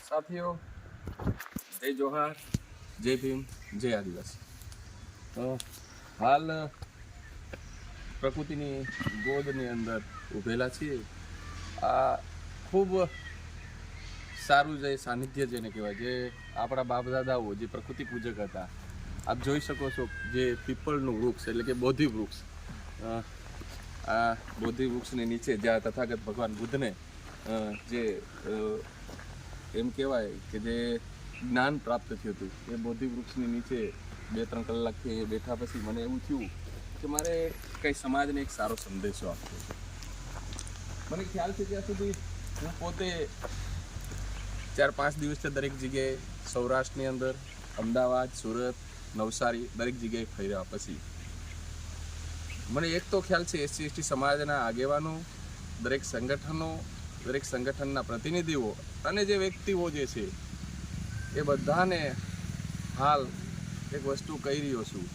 સાથીઓ, જય જોહાર, જય ભીમ, જય આદિવાસી. તો હાલ પ્રકૃતિની ગોદની અંદર ઊભેલા છીએ. આ ખૂબ સારું જે સાનિધ્ય જેને કહેવાય, જે આપણા બાપ દાદાઓ જે પ્રકૃતિ પૂજક હતા. આપ જોઈ શકો છો જે પીપળનું વૃક્ષ એટલે કે બોધિ વૃક્ષ. આ બોધિ વૃક્ષની નીચે જ્યાં તથાગત ભગવાન બુદ્ધને જે એમ કહેવાય કે જે જ્ઞાન પ્રાપ્ત થયું હતું, એ બોધિ વૃક્ષની નીચે 2-3 કલાકથી બેઠા પછી મને એવું થયું કે મારે કંઈ સમાજને એક સારો સંદેશો આપવો છે. મને ખ્યાલ છે ત્યાં સુધી હું પોતે 4-5 દિવસથી દરેક જગ્યાએ સૌરાષ્ટ્રની અંદર, અમદાવાદ, સુરત, નવસારી દરેક જગ્યાએ ફર્યા પછી મને એક તો ખ્યાલ છે SC ST સમાજના આગેવાનો, દરેક સંગઠનો, દરેક સંગઠનના પ્રતિનિધિઓ અને જે વ્યક્તિઓ જે છે એ બધાને હાલ એક વસ્તુ કહી રહ્યો છું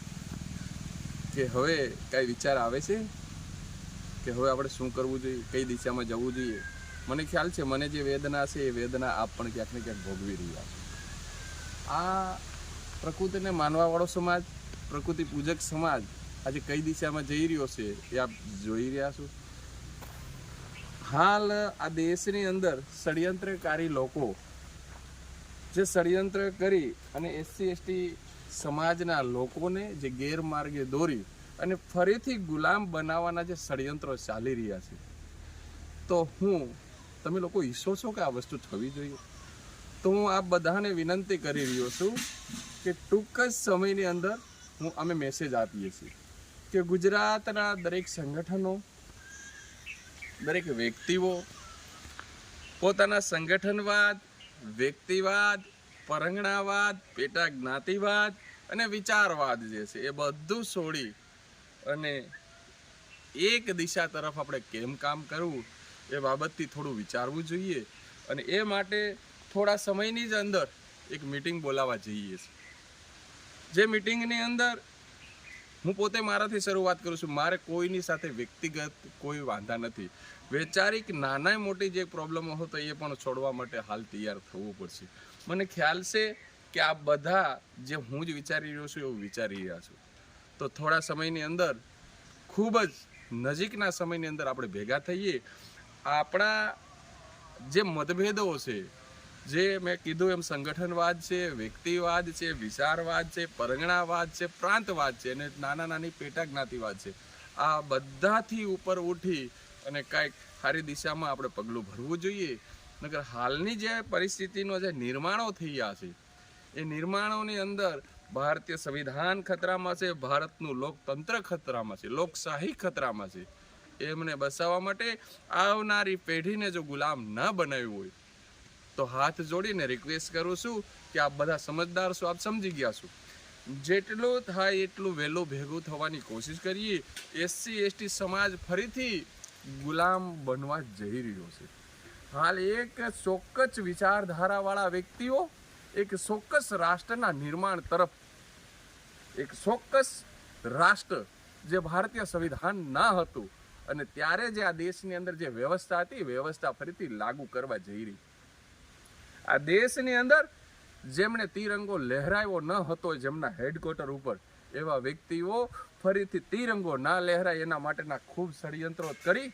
કે હવે કાંઈ વિચાર આવે છે કે હવે આપણે શું કરવું જોઈએ, કઈ દિશામાં જવું જોઈએ. મને ખ્યાલ છે મને જે વેદના છે એ વેદના આપ પણ ક્યાંક ને ક્યાંક ભોગવી રહ્યા છો. આ પ્રકૃતિને માનવાવાળો સમાજ, પ્રકૃતિ પૂજક સમાજ આજે કઈ દિશામાં જઈ રહ્યો છે એ આપ જોઈ રહ્યા છો. હાલ આ દેશની અંદર ષડયંત્રકારી લોકો જે ષડયંત્ર કરી અને SC ST સમાજના લોકોને જે ગેરમાર્ગે દોરી અને ફરીથી ગુલામ બનાવવાના જે ષડયંત્રો ચાલી રહ્યા છે, તો તમે લોકો ઈચ્છો છો કે આ વસ્તુ થવી જોઈએ? તો હું આ બધાને વિનંતી કરી રહ્યો છું કે ટૂંક જ સમયની અંદર અમે મેસેજ આપીએ છીએ કે ગુજરાતના દરેક સંગઠનો, દરેક વ્યક્તિઓ પોતાના સંગઠનવાદ, વ્યક્તિવાદ, પરંગણાવાદ, પેટા જ્ઞાતિવાદ અને વિચારવાદ જે છે એ બધું છોડી અને એક દિશા તરફ આપણે કેમ કામ કરવું એ બાબતથી થોડું વિચારવું જોઈએ. અને એ માટે થોડા સમયની જ અંદર એક મિટિંગ બોલાવવા જઈએ છીએ. જે મિટિંગની અંદર હું પોતે મારાથી શરૂઆત કરું છું. મારે કોઈની સાથે વ્યક્તિગત કોઈ વાંધા નથી. વૈચારિક નાના મોટી જે પ્રોબ્લેમો હોય તો એ પણ છોડવા માટે હાલ તૈયાર થવું પડશે. મને ખ્યાલ છે કે આ બધા જે હું જ વિચારી રહ્યો છું એવું વિચારી રહ્યા છું. તો થોડા સમયની અંદર, ખૂબ જ નજીકના સમયની અંદર આપણે ભેગા થઈએ. આપણા જે મતભેદો છે, જે મેં કીધું એમ સંગઠનવાદ છે, વ્યક્તિવાદ છે, વિચારવાદ છે, પરંગણાવાદ છે, પ્રાંતવાદ છે અને નાની પેટા જ્ઞાતિવાદ છે, આ બધાથી ઉપર ઉઠી અને કાંઈક સારી દિશામાં આપણે પગલું ભરવું જોઈએ. નકર હાલની જે પરિસ્થિતિનો જે નિર્માણો થઈ રહ્યા છે એ નિર્માણોની અંદર ભારતીય સંવિધાન ખતરામાં છે, ભારતનું લોકતંત્ર ખતરામાં છે, લોકશાહી ખતરામાં છે. એમને બચાવવા માટે આવનારી પેઢીને જો ગુલામ ન બનાવ્યું હોય તો હાથ જોડીને રિક્વેસ્ટ કરું છું કે આપ બધા સમજદાર છો, આપ સમજી ગયા છો. જેટલું થાય એટલું વહેલું ભેગું થવાની કોશિશ કરીએ. SC ST સમાજ ફરીથી ગુલામ બનવા જઈ રહ્યો છે. હાલ એક ચોક્કસ વિચારધારાવાળા વ્યક્તિઓ એક ચોક્કસ રાષ્ટ્રના નિર્માણ તરફ, એક ચોક્કસ રાષ્ટ્ર જે ભારતીય સંવિધાન ના હતું અને ત્યારે જે આ દેશની અંદર જે વ્યવસ્થા હતી, વ્યવસ્થા ફરીથી લાગુ કરવા જઈ રહી. આ દેશની અંદર જેમણે તિરંગો લહેરાયો ન હતો જેમના હેડક્વાર્ટર ઉપર, એવા વ્યક્તિઓ ફરીથી તિરંગો ના લહેરાય એના માટેના ખૂબ ષડયંત્રો કરી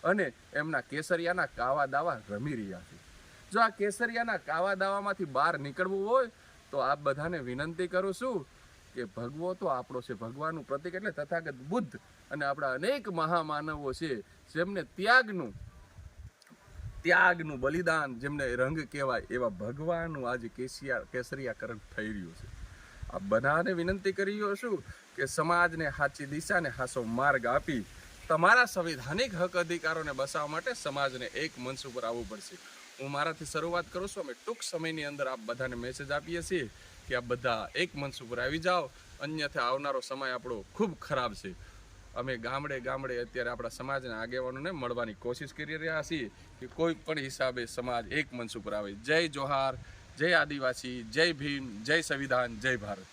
અને એમના કેસરિયાના કાવા દાવા રમી રહ્યા છે. જો આ કેસરિયાના કાવા દાવામાંથી બહાર નીકળવું હોય તો આપ બધાને વિનંતી કરું છું કે ભગવો તો આપણો છે, ભગવાનનું પ્રતીક એટલે તથાગત બુદ્ધ અને આપણા અનેક મહામાનવો છે જેમને ત્યાગનું બલિદાન, જેમને રંગ કહેવાય, એવા ભગવાનનું આજે કેસરિયાકરણ થઈ રહ્યું છે. આ બધાને વિનંતી કરી રહ્યો છું કે સમાજને સાચી દિશાને સાચો માર્ગ આપી તમારા સંવિધાનિક હક અધિકારોને બચાવવા માટે સમાજને એક મંચ ઉપર આવવું પડશે. હું મારાથી શરૂઆત કરું છું. અમે ટૂંક સમયની અંદર આપ બધાને મેસેજ આપીએ છીએ કે આ બધા એક મંચ ઉપર આવી જાઓ, અન્યથા આવનારો સમય આપણો ખૂબ ખરાબ છે. અમે ગામડે અત્યારે આપણા સમાજના આગેવાનોને મળવાની કોશિશ કરી રહ્યા છીએ કે કોઈ પણ હિસાબે સમાજ એક મંચ ઉપર આવે. જય જોહાર, જય આદિવાસી, જય ભીમ, જય સંવિધાન, જય ભારત.